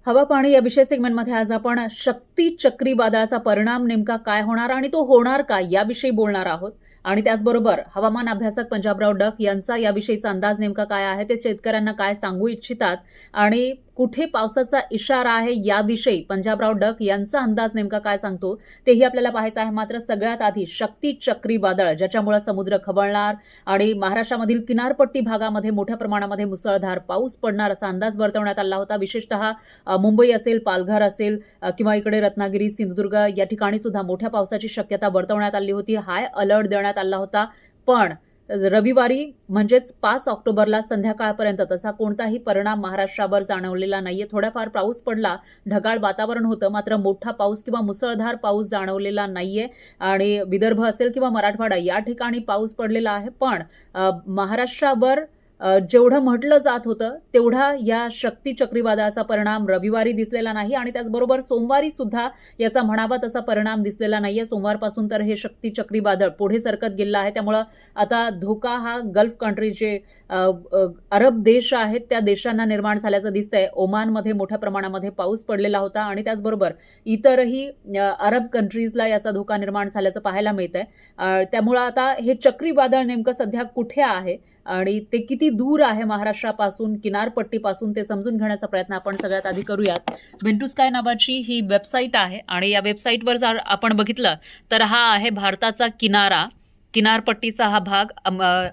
हवा पाणी या विषय सेगमेंटमध्ये आज आपण शक्ती चक्रीवादळाचा परिणाम नेमका काय होणार आणि तो होणार का याविषयी बोलणार आहोत. आणि त्याचबरोबर हवामान अभ्यासक पंजाबराव डक यांचा याविषयीचा अंदाज नेमका काय आहे, ते शेतकऱ्यांना काय सांगू इच्छितात आणि कुठे पावसाचा इशारा आहे याविषयी पंजाबराव डक यांचा अंदाज नेमका काय सांगतो तेही आपल्याला पाहायचं आहे. मात्र सगळ्यात आधी शक्ती चक्रीवादळ ज्याच्यामुळे समुद्र खवळणार आणि महाराष्ट्रामधील किनारपट्टी भागामध्ये मोठ्या प्रमाणामध्ये मुसळधार पाऊस पडणार असा अंदाज वर्तवण्यात आला होता. विशेषतः मुंबई असेल, पालघर असेल किंवा इकडे रत्नागिरी, सिंधुदुर्ग या ठिकाणी सुद्धा मोठ्या पावसाची शक्यता वर्तवण्यात आली होती. हाय अलर्ट देण्यात आला होता. पण रविवारी म्हणजेच 5 ऑक्टोबरला संध्याकाळपर्यंत तसा कोणताही परिणाम महाराष्ट्रावर जाणवलेला नाहीये. थोडाफार पाऊस पडला, ढगाळ वातावरण होतं, मात्र मोठा पाऊस किंवा मुसळधार पाऊस जाणवलेला नाहीये. आणि विदर्भ असेल किंवा मराठवाडा या ठिकाणी पाऊस पडलेला आहे. पण महाराष्ट्रावर जेवढं म्हटलं जात होतं तेवढा या शक्ती चक्रीवादळाचा परिणाम रविवारी दिसलेला नाही आणि त्याचबरोबर सोमवारी सुद्धा याचा म्हणावा तसा परिणाम दिसलेला नाहीये. सोमवारपासून तर हे शक्ती चक्रीवादळ पुढे सरकत गेलं आहे. त्यामुळं आता धोका हा गल्फ कंट्री जे अरब देश आहेत त्या देशांना निर्माण झाल्याचं दिसतंय. ओमानमध्ये मोठ्या प्रमाणामध्ये पाऊस पडलेला होता आणि त्याचबरोबर इतरही अरब कंट्रीजला याचा धोका निर्माण झाल्याचं पाहायला मिळतंय. त्यामुळं आता हे चक्रीवादळ नेमकं सध्या कुठे आहे आणि ते किती दूर आहे महाराष्ट्रापासून, किनारपट्टीपासून, ते समजून घेण्याचा प्रयत्न आपण सगळ्यात आधी करूयात. विंटू स्काय नावाची ही वेबसाईट आहे आणि या वेबसाईटवर जर आपण बघितलं तर हा आहे भारताचा किनारपट्टीचा हा भाग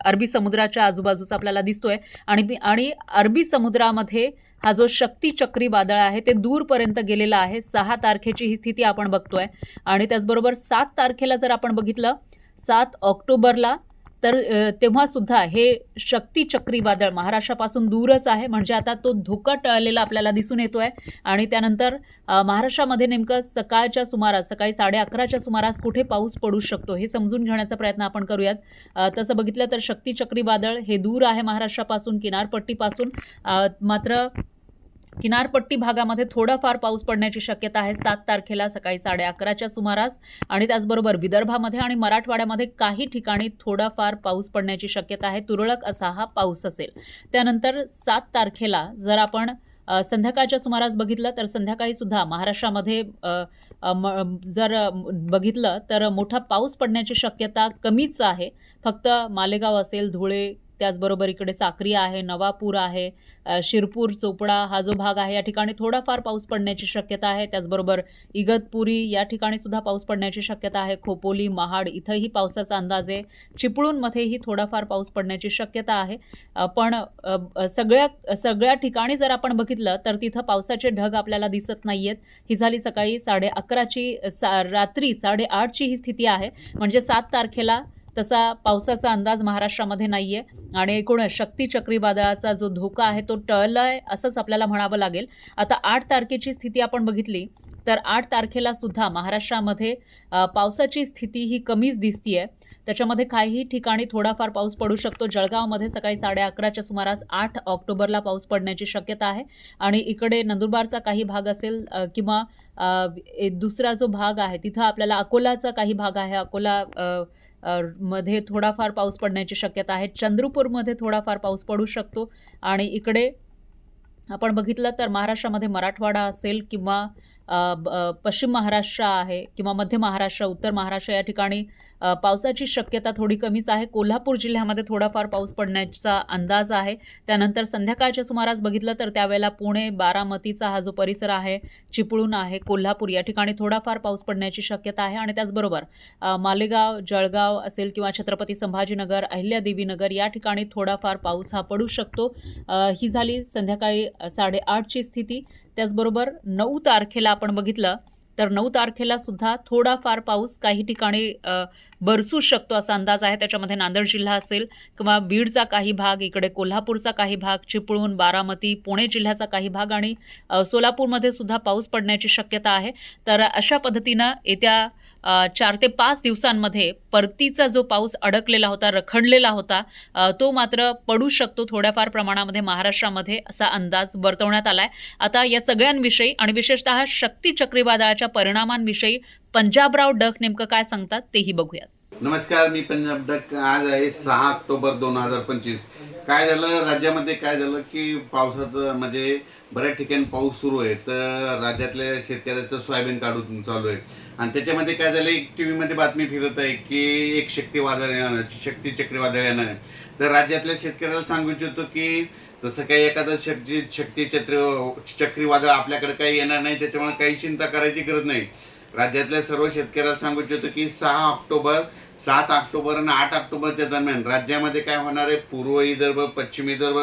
अरबी समुद्राच्या आजूबाजूचा आपल्याला दिसतोय. आणि अरबी समुद्रामध्ये हा जो शक्ती चक्रीवादळ आहे ते दूरपर्यंत गेलेला आहे. 6 तारखेची ही स्थिती आपण बघतोय. आणि त्याचबरोबर 7 तारखेला जर आपण बघितलं, 7 ऑक्टोबरला, तर तेव्हा सुद्धा हे शक्ती चक्रीवादळ महाराष्ट्रापासून दूरच आहे. म्हणजे आता तो धोका टळलेला आपल्याला दिसून येतोय. आणि त्यानंतर महाराष्ट्रामध्ये नेमकं सकाळच्या सुमारास, सकाळी 11:30च्या सुमारास कुठे पाऊस पडू शकतो हे समजून घेण्याचा प्रयत्न आपण करूयात. तसं बघितलं तर शक्ती चक्रीवादळ हे दूर आहे महाराष्ट्रापासून, किनारपट्टीपासून. मात्र किनारपट्टी भागामध्ये थोडाफार पाऊस पडण्याची शक्यता आहे 7 तारखेला सकाळी 11:30च्या सुमारास. आणि त्याचबरोबर विदर्भामध्ये आणि मराठवाड्यामध्ये काही ठिकाणी थोडाफार पाऊस पडण्याची शक्यता आहे. तुरळक असा हा पाऊस असेल. त्यानंतर 7 तारखेला जर आपण संध्याकाळच्या सुमारास बघितलं तर संध्याकाळी सुद्धा महाराष्ट्रामध्ये जर बघितलं तर मोठा पाऊस पडण्याची शक्यता कमीच आहे. फक्त मालेगाव असेल, धुळे, त्याचबरोबर इकडे साक्री आहे, नवापूर आहे, शिरपूर, चोपडा हा जो भाग आहे या ठिकाणी थोडाफार पाऊस पडण्याची शक्यता आहे. त्याचबरोबर इगतपुरी या ठिकाणी सुद्धा पाऊस पडण्याची शक्यता आहे. खोपोली, महाड इथंही पावसाचा अंदाज आहे. चिपळूणमध्येही थोडाफार पाऊस पडण्याची शक्यता आहे. पण सगळ्या ठिकाणी जर आपण बघितलं तर तिथं पावसाचे ढग आपल्याला दिसत नाहीयेत. ही झाली सकाळी 11:30ची, रात्री 8:30ची ही स्थिती आहे. म्हणजे 7 तारखेला तसा पावसाचा अंदाज महाराष्ट्रामध्ये नाहीये. आणि एकूण शक्ती चक्रीवादळाचा जो धोका आहे तो टळलाय असंच आपल्याला म्हणावं लागेल. आता 8 तारखेची स्थिती आपण बघितली तर 8 तारखेला सुद्धा महाराष्ट्रामध्ये पावसाची स्थिती ही कमीच दिसतीये. त्याच्यामध्ये काही ठिकाणी थोडाफार पाऊस पडू शकतो. जळगावमध्ये सकाळी 11:30च्या सुमारास 8 ऑक्टोबरला पाऊस पडण्याची शक्यता आहे. आणि इकडे नंदुरबारचा काही भाग असेल किंवा दुसरा जो भाग आहे तिथं आपल्याला अकोलाचा काही भाग आहे, अकोला मध्ये थोडाफार पाऊस पडण्याची शक्यता आहे. चंद्रपूरमध्ये थोडाफार पाऊस पडू शकतो. आणि इकडे आपण बघितलं तर महाराष्ट्रामध्ये मराठवाडा असेल किंवा पश्चिम महाराष्ट्र आहे किंवा मध्य महाराष्ट्र, उत्तर महाराष्ट्र या ठिकाणी पावसाची शक्यता थोडी कमीच आहे. कोल्हापूर जिल्ह्यामध्ये थोडाफार पाऊस पडण्याचा अंदाज आहे. त्यानंतर संध्याकाळच्या सुमारास बघितलं तर त्यावेळेला पुणे, बारामतीचा हा जो परिसर आहे, चिपळूण आहे, कोल्हापूर या ठिकाणी थोडाफार पाऊस पडण्याची शक्यता आहे. आणि त्याचबरोबर मालेगाव, जळगाव असेल किंवा छत्रपती संभाजीनगर, अहिल्यादेवीनगर या ठिकाणी थोडाफार पाऊस हा पडू शकतो. ही झाली संध्याकाळी 8:30ची स्थिती. त्याचबरोबर 9 तारखेला आपण बघितलं तर 9 तारखेला सुद्धा थोडाफार पाऊस काही ठिकाणी बरसू शकतो असा अंदाज आहे. त्याच्यामध्ये नांदेड जिल्हा असेल किंवा बीडचा काही भाग, इकडे कोल्हापूरचा काही भाग, चिपळूण, बारामती, पुणे जिल्ह्याचा काही भाग आणि सोलापूरमध्ये सुद्धा पाऊस पडण्याची शक्यता आहे. तर अशा पद्धतीनं येत्या 4 ते 5 दिवसांमध्ये परतीचा जो पाऊस अडकलेला होता, रखडलेला होता, तो मात्र पडू शकतो थोड्याफार प्रमाणामध्ये महाराष्ट्रामध्ये असा अंदाज वर्तवण्यात आलाय. आता या सगळ्यांविषयी आणि विशेषतः शक्ती चक्रीवादळाच्या परिणामांविषयी पंजाबराव डक नेमकं काय सांगतात तेही बघूयात. नमस्कार, मी पंजाब डक. आज आहे 6 ऑक्टोबर 2025. काय झालं राज्यामध्ये, काय झालं की पावसाचं म्हणजे बऱ्याच ठिकाणी पाऊस सुरू आहे. तर राज्यातल्या शेतकऱ्याचं सोयाबीन काढून चालू आहे. आणि त्याच्यामध्ये काय झालं, एक टी व्हीमध्ये बातमी फिरत आहे की एक शक्ती चक्रीवादळ येणार आहे. तर राज्यातल्या शेतकऱ्याला सांगू इच्छितो की तसं काही एखादं चक्रीवादळ आपल्याकडे काही येणार नाही, त्याच्यामुळे काही चिंता करायची गरज नाही. राज्यातल्या सर्व शेतकऱ्याला सांगू इच्छितो की 6 ऑक्टोबर, 7 ऑक्टोबर आणि 8 ऑक्टोबरच्या दरम्यान राज्यामध्ये काय होणार आहे, पूर्व विदर्भ, पश्चिम विदर्भ,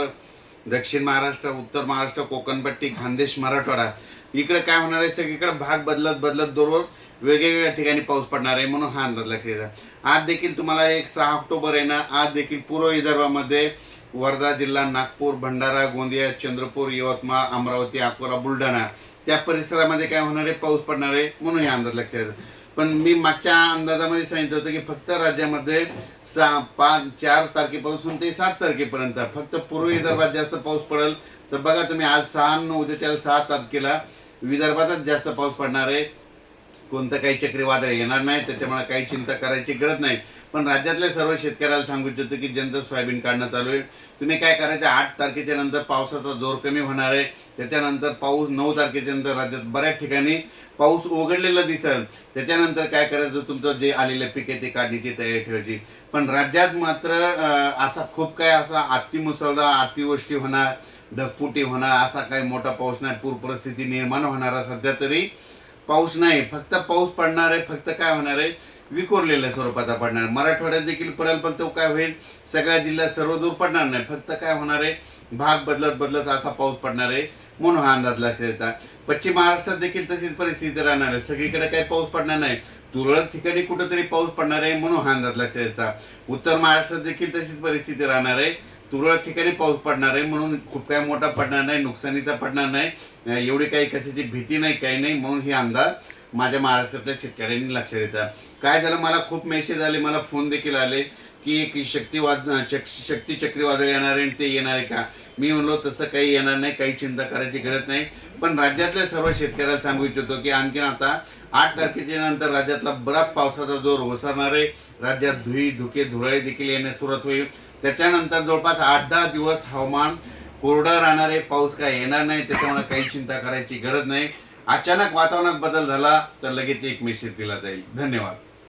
दक्षिण महाराष्ट्र, उत्तर महाराष्ट्र, कोकणपट्टी, खानदेश, मराठवाडा इकडे काय होणार आहे, सगळीकडे भाग बदलत बदलत दररोज वेगवेगळ्या ठिकाणी पाऊस पडणार आहे. म्हणून हा अंदाज लक्षात घ्या. आज देखील तुम्हाला एक 6 ऑक्टोबर आहे ना, आज देखील पूर्व विदर्भामध्ये वर्धा जिल्हा, नागपूर, भंडारा, गोंदिया, चंद्रपूर, यवतमाळ, अमरावती, अकोला, बुलढाणा त्या परिसरामध्ये काय होणार आहे, पाऊस पडणार आहे. म्हणून हे अंदाज लक्षात घ्या. पण मी मागच्या अंदाजामध्ये सांगितलं होतं की फक्त राज्यामध्ये 4 तारखेपासून ते 7 तारखेपर्यंत फक्त पूर्व विदर्भात जास्त पाऊस पडेल. तर बघा तुम्ही, आज 6 उद्याच्या 6 तारखेला विदर्भातच जास्त पाऊस पडणार आहे. कोणतं काही चक्रीवादळ येणार नाही, त्याच्यामुळे काही चिंता करायची गरज नाही. पण राज्यातल्या सर्व शेतकऱ्याला सांगू इच्छितो की ज्यांचं सोयाबीन काढणं चालू आहे, तुम्ही काय करायचं, 8 तारखेच्या नंतर पावसाचा जोर कमी होणार आहे. त्याच्यानंतर पाऊस 9 तारखेच्या नंतर राज्यात बऱ्याच ठिकाणी पाऊस उघडलेला दिसेल. त्याच्यानंतर काय करायचं, तुमचं जे आलेलं पीक आहे ते काढण्याची तयारी ठेवायची. पण राज्यात मात्र असा खूप काय असा अतिमुसळधार अतिवृष्टी होणार, ढगफुटी होणार, असा काही मोठा पाऊस नाही, पूर परिस्थिती निर्माण होणारा सध्या तरी पाऊस नाही. फक्त पाऊस पडणार आहे, फक्त काय होणार आहे, विखुरलेल्या स्वरूपाचा पडणार. मराठवाड्यात देखील पडेल, पण तो काय होईल, सगळ्या जिल्ह्यात सर्वदूर पडणार नाही. फक्त काय होणार आहे, भाग बदलत बदलत असा पाऊस पडणार आहे. म्हणून हा अंदाज लक्षात येतात. पश्चिम महाराष्ट्रात देखील तशीच परिस्थिती राहणार आहे. सगळीकडे काही पाऊस पडणार नाही, तुरळक ठिकाणी कुठेतरी पाऊस पडणार आहे. म्हणून हा अंदाज लक्षात येतात. उत्तर महाराष्ट्रात देखील तशीच परिस्थिती राहणार आहे, तुरळक ठिकाणी पाऊस पडणार आहे. म्हणून खूप काही मोठा पडणार नाही, नुकसानीचा पडणार नाही, एवढी काही कशाची भीती नाही, काही नाही. म्हणून हे अंदाज माझ्या महाराष्ट्रातल्या शेतकऱ्यांनी लक्षात येतात. काय झालं, मला खूप मेसेज आले, मला फोन देखील आले की शक्ती चक्रीवादळ येणार आहे, ते येणार आहे का. मी म्हणलो तसं काही येणार नाही, काही चिंता करायची गरज नाही. पण राज्यातल्या सर्व शेतकऱ्याला सांगू इच्छितो की आणखीन आता 8 तारखेच्या नंतर राज्यातला बराच पावसाचा जोर ओसरणार आहे. राज्यात धुके धुराळे देखील येण्यास सुरुवात होईल. त्याच्यानंतर जवळपास 8-10 दिवस हवामान कोरडं राहणार आहे, पाऊस काय येणार नाही. त्याच्यामुळे काही चिंता करायची गरज नाही. अचानक वातावरणात बदल झाला तर लगेच एक मेसेज दिला जाईल. धन्यवाद.